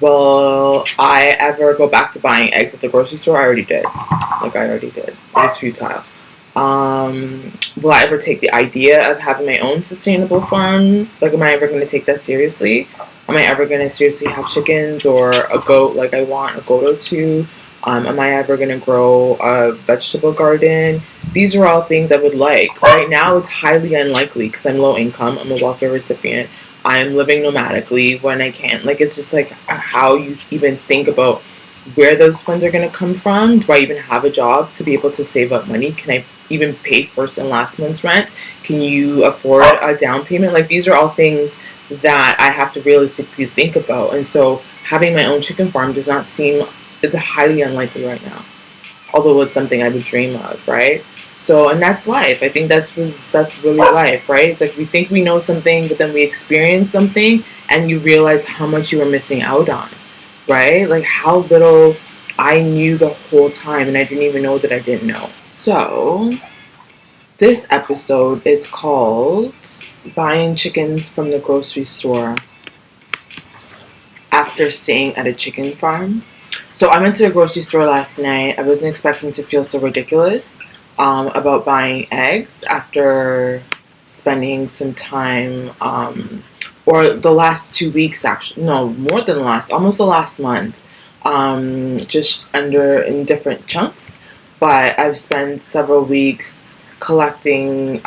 Will I ever go back to buying eggs at the grocery store? I already did. Like, I already did. It was futile. Will I ever take the idea of having my own sustainable farm? Like, am I ever going to take that seriously? Am I ever going to seriously have chickens or a goat? Like, I want a goat or two. Am I ever going to grow a vegetable garden? These are all things I would like. Right now, it's highly unlikely because I'm low income. I'm a welfare recipient. I'm living nomadically when I can. Like, it's just like how you even think about where those funds are going to come from. Do I even have a job to be able to save up money? Can I even pay first and last month's rent? Can you afford a down payment? Like, these are all things that I have to realistically think about. And so having my own chicken farm does not seem, it's highly unlikely right now. Although it's something I would dream of, right? So, and that's life. I think that's really life, right? It's like we think we know something, but then we experience something and you realize how much you were missing out on, right? Like how little I knew the whole time and I didn't even know that I didn't know. So, this episode is called Buying Chickens from the Grocery Store After Staying at a Chicken Farm. So, I went to a grocery store last night. I wasn't expecting to feel so ridiculous about buying eggs after spending some time, or the last 2 weeks actually, no, more than last, almost the last month, just under in different chunks. But I've spent several weeks collecting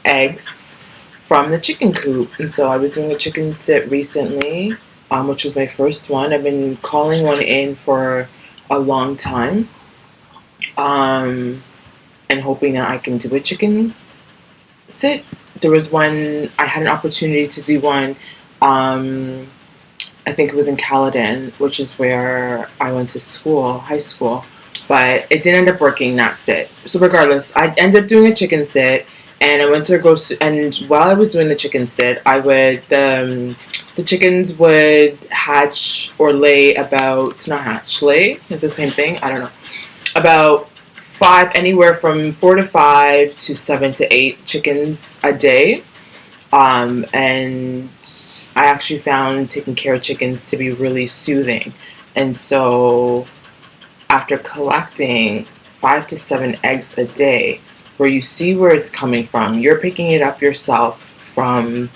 eggs from the chicken coop. And so I was doing a chicken sit recently, which was my first one. I've been calling one in for a long time, and hoping that I can do a chicken sit. There was one, I had an opportunity to do one, I think it was in Caledon, which is where I went to school, high school, but it didn't end up working that sit. So regardless, I ended up doing a chicken sit, and I went to the grocery, and while I was doing the chicken sit, I would, the chickens would hatch or lay about, not hatch, lay, it's the same thing, I don't know, about five, anywhere from 4 to 5 to 7 to 8 chickens a day. And I actually found taking care of chickens to be really soothing. And so after collecting 5 to 7 eggs a day, where you see where it's coming from, you're picking it up yourself from,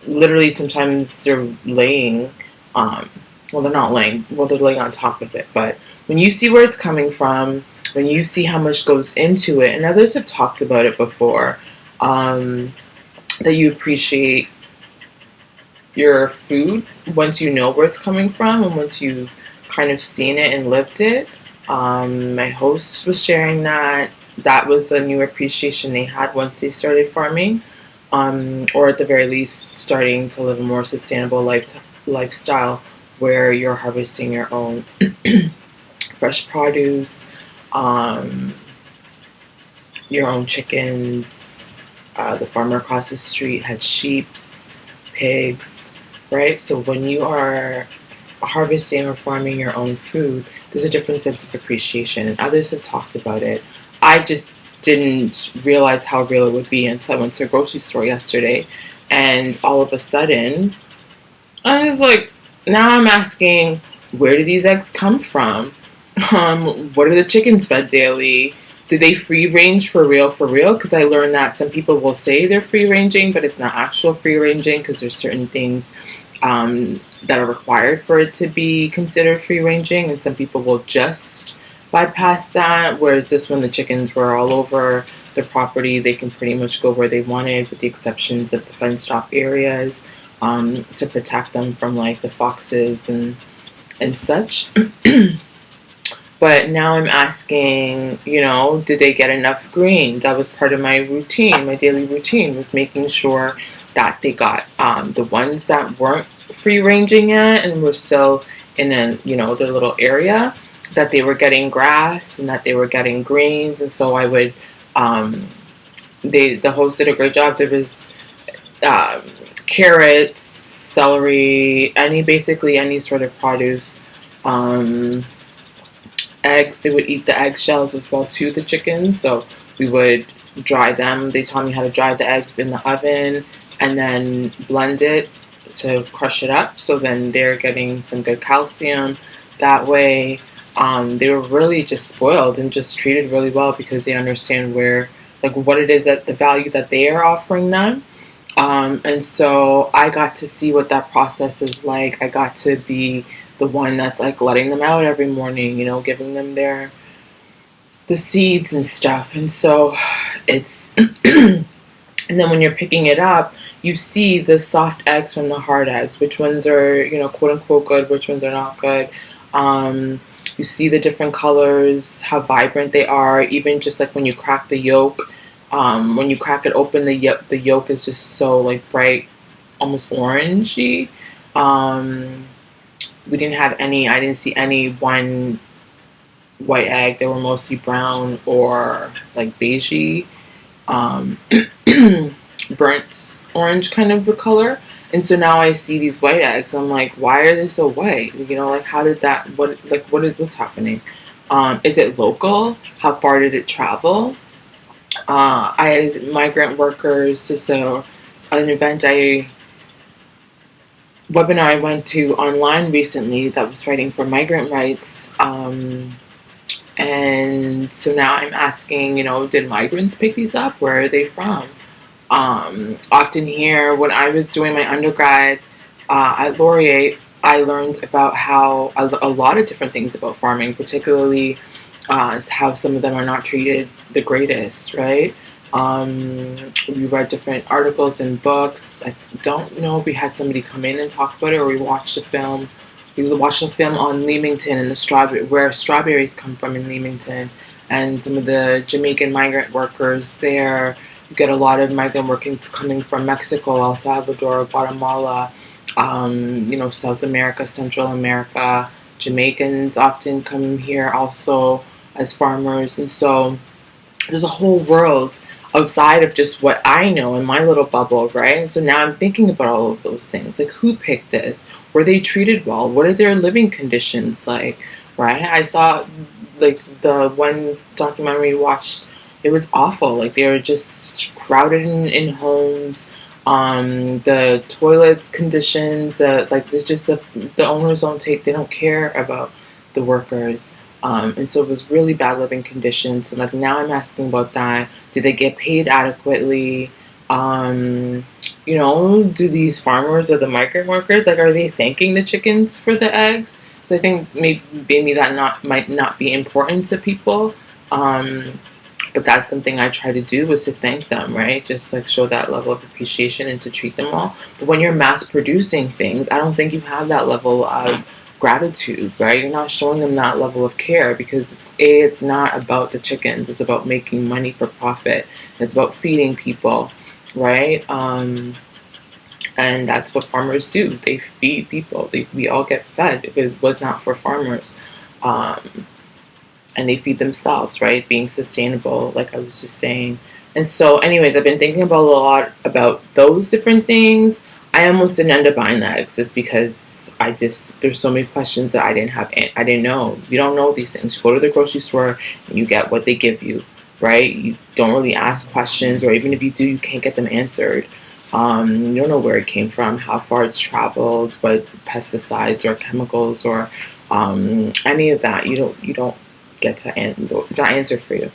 literally sometimes they're laying, well, they're not laying, well, they're laying on top of it, but when you see where it's coming from, when you see how much goes into it, and others have talked about it before, that you appreciate your food once you know where it's coming from and once you've kind of seen it and lived it. My host was sharing that that was the new appreciation they had once they started farming, or at the very least starting to live a more sustainable lifestyle where you're harvesting your own fresh produce, your own chickens. The farmer across the street had sheeps, pigs, right? So when you are harvesting or farming your own food, there's a different sense of appreciation, and others have talked about it. I just didn't realize how real it would be until I went to a grocery store yesterday, and all of a sudden, I was like, now I'm asking, where do these eggs come from? What are the chickens fed daily? Do they free range for real? For real? Because I learned that some people will say they're free ranging, but it's not actual free ranging because there's certain things that are required for it to be considered free ranging, and some people will just bypass that. Whereas this one, the chickens were all over the property; they can pretty much go where they wanted, with the exceptions of the fenced off areas to protect them from like the foxes and such. But now I'm asking, did they get enough greens? That was part of my routine. My daily routine was making sure that they got the ones that weren't free ranging yet and were still in their little area, that they were getting grass and that they were getting greens. And so I would, the host did a great job. There was carrots, celery, basically any sort of produce. Eggs, they would eat the eggshells as well too, the chickens. So we would dry them. They taught me how to dry the eggs in the oven and then blend it to crush it up. So then they're getting some good calcium that way. They were really just spoiled and just treated really well because they understand where, like, what it is that the value that they are offering them. And so I got to see what that process is like. I got to be the one that's like letting them out every morning, giving them the seeds and stuff. And so it's and then when you're picking it up, you see the soft eggs from the hard eggs, which ones are, quote unquote good, which ones are not good. You see the different colors, how vibrant they are, even just like when you crack the yolk. When you crack it open, the yolk is just so like bright, almost orangey. I didn't see any one white egg. They were mostly brown or like beigey. Um, burnt orange kind of a color. And so now I see these white eggs. I'm like, why are they so white? Like how did that? What's happening? Is it local? How far did it travel? Migrant workers. So an webinar I went to online recently that was fighting for migrant rights. And so now I'm asking, did migrants pick these up? Where are they from? Often here, when I was doing my undergrad at Laurier, I learned about how a lot of different things about farming, particularly how some of them are not treated the greatest, right? We read different articles and books. I don't know if we had somebody come in and talk about it, or we watched a film. We watched a film on Leamington and where strawberries come from in Leamington, and some of the Jamaican migrant workers there. You get a lot of migrant workers coming from Mexico, El Salvador, Guatemala, South America, Central America. Jamaicans often come here also as farmers. And so there's a whole world outside of just what I know in my little bubble, right? And so now I'm thinking about all of those things. Like, who picked this? Were they treated well? What are their living conditions like, right? I saw, like, the one documentary we watched, it was awful. Like, they were just crowded in homes. The toilets conditions, it's just the owners they don't care about the workers. And so it was really bad living conditions. So like now I'm asking about that. Do they get paid adequately? Do these farmers or the migrant workers, like, are they thanking the chickens for the eggs? So I think maybe that might not be important to people. But that's something I try to do, is to thank them, right? Just like show that level of appreciation and to treat them all. But when you're mass producing things, I don't think you have that level of gratitude, right? You're not showing them that level of care because it's not about the chickens. It's about making money for profit. It's about feeding people, right? And that's what farmers do. They feed people. We all get fed. If it was not for farmers, and they feed themselves, right? Being sustainable, like I was just saying. And so, anyways, I've been thinking about a lot about those different things. I almost didn't end up buying the eggs just because there's so many questions that I didn't know. You don't know these things. You go to the grocery store and you get what they give you, right? You don't really ask questions, or even if you do, you can't get them answered. You don't know where it came from, how far it's traveled, what pesticides or chemicals or any of that. You don't get to answer for you.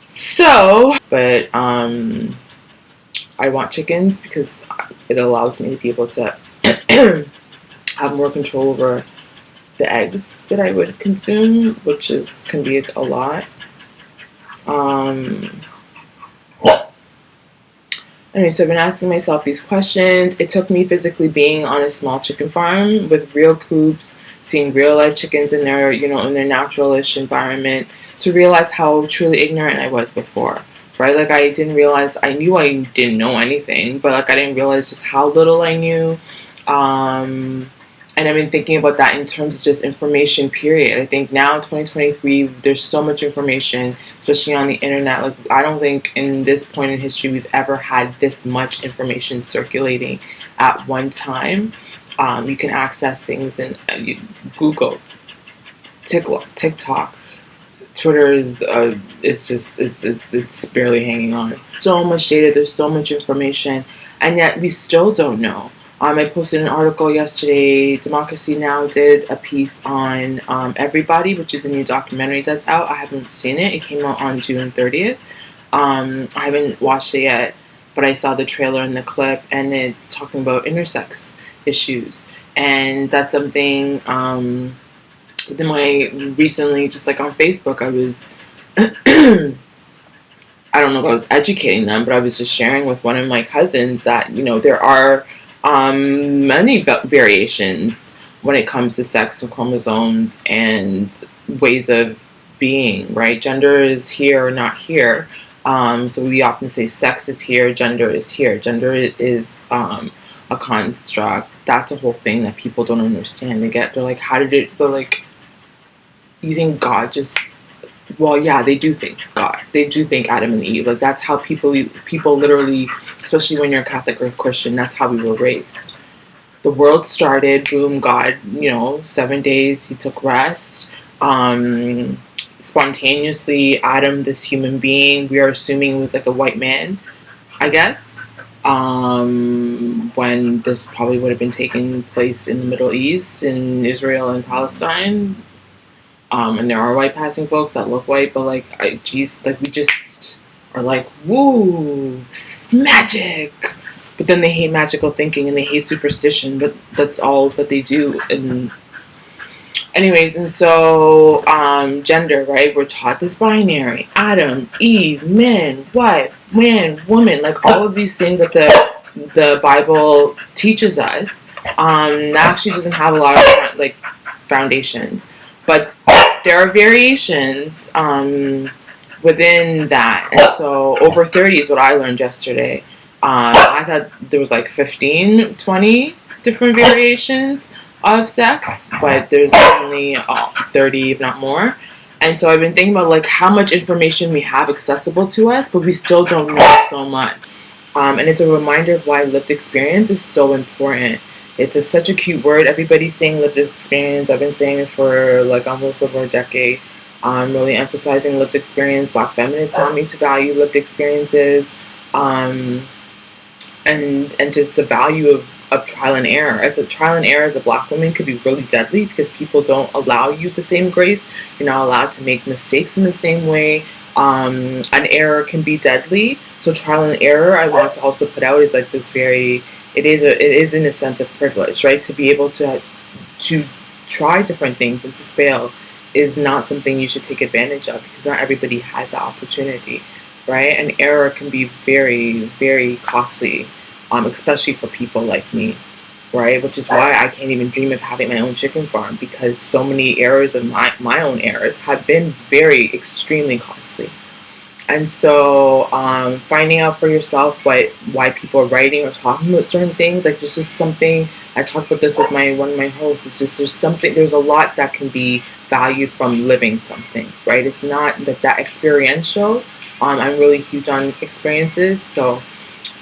So, but I want chickens because it allows me to be able to have more control over the eggs that I would consume, which can be a lot. Anyway, so I've been asking myself these questions. It took me physically being on a small chicken farm with real coops, seeing real life chickens in their, in their natural-ish environment, to realize how truly ignorant I was before, right? Like, I didn't realize, I knew I didn't know anything, but like I didn't realize just how little I knew. And I've been thinking about that in terms of just information, period. I think now, 2023, there's so much information, especially on the internet. Like, I don't think in this point in history we've ever had this much information circulating at one time. You can access things in Google, TikTok, Twitter it's barely hanging on. So much data, there's so much information, and yet we still don't know. I posted an article yesterday. Democracy Now! Did a piece on Everybody, which is a new documentary that's out. I haven't seen it. It came out on June 30th. I haven't watched it yet, but I saw the trailer and the clip, and it's talking about intersex issues. And that's something within my recently, just like on Facebook, I was I don't know if I was educating them, but I was just sharing with one of my cousins that, there are many variations when it comes to sex and chromosomes and ways of being, right? Gender is here or not here. So we often say sex is here, gender is here. Gender is a construct. That's a whole thing that people don't understand. They're like, how did it, but like, you think God just, well, yeah, they do think God. They do think Adam and Eve. Like, that's how people literally, especially when you're Catholic or Christian, that's how we were raised. The world started, boom, God, 7 days, he took rest. Spontaneously, Adam, this human being, we are assuming was like a white man, I guess. When this probably would have been taking place in the Middle East, in Israel and Palestine. And there are white passing folks that look white, but like, we just are like, woo, magic. But then they hate magical thinking and they hate superstition, but that's all that they do. And anyways, and so gender, right? We're taught this binary: Adam, Eve, man, wife, man, woman. Like all of these things that the Bible teaches us. That actually doesn't have a lot of like foundations, but there are variations within that. And so over 30 is what I learned yesterday. I thought there was like 15, 20 different variations of sex, but there's only 30, if not more. And so I've been thinking about like how much information we have accessible to us, but we still don't know so much. And it's a reminder of why lived experience is so important. It's such a cute word. Everybody's saying lived experience. I've been saying it for like almost over a decade. I'm really emphasizing lived experience. Black feminists taught me to value lived experiences, and just the value of trial and error. Trial and error as a Black woman could be really deadly because people don't allow you the same grace. You're not allowed to make mistakes in the same way. An error can be deadly. So trial and error, I want to also put out, is like this very. It is in a sense of privilege, right? To be able to try different things and to fail is not something you should take advantage of because not everybody has that opportunity, right? And error can be very, very costly, especially for people like me, right? Which is why I can't even dream of having my own chicken farm because so many errors of my own errors have been very extremely costly. And so finding out for yourself why people are writing or talking about certain things, like there's just something, I talked about this with one of my hosts, it's just there's a lot that can be valued from living something, right? It's not like that experiential. I'm really huge on experiences, so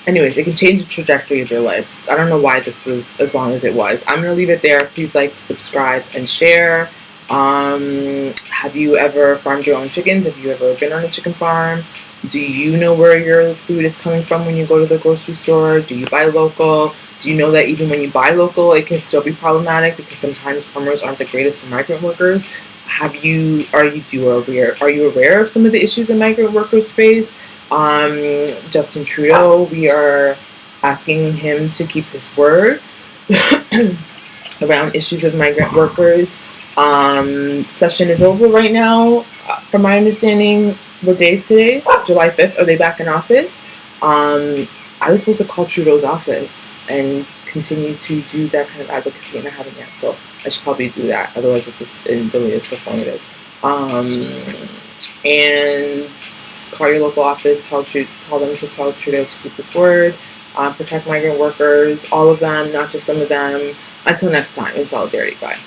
anyways, it can change the trajectory of your life. I don't know why this was as long as it was. I'm going to leave it there. Please like, subscribe, and share. Have you ever farmed your own chickens? Have you ever been on a chicken farm? Do you know where your food is coming from when you go to the grocery store? Do you buy local? Do you know that even when you buy local, it can still be problematic because sometimes farmers aren't the greatest of migrant workers? Are you aware of some of the issues that migrant workers face? Justin Trudeau, we are asking him to keep his word around issues of migrant workers. Session is over right now. From my understanding, what day is today? July 5th. Are they back in office? I was supposed to call Trudeau's office and continue to do that kind of advocacy, and I haven't yet. So I should probably do that. Otherwise, it really is performative. And call your local office. Tell them to tell Trudeau to keep his word. Protect migrant workers, all of them, not just some of them. Until next time, in solidarity. Bye.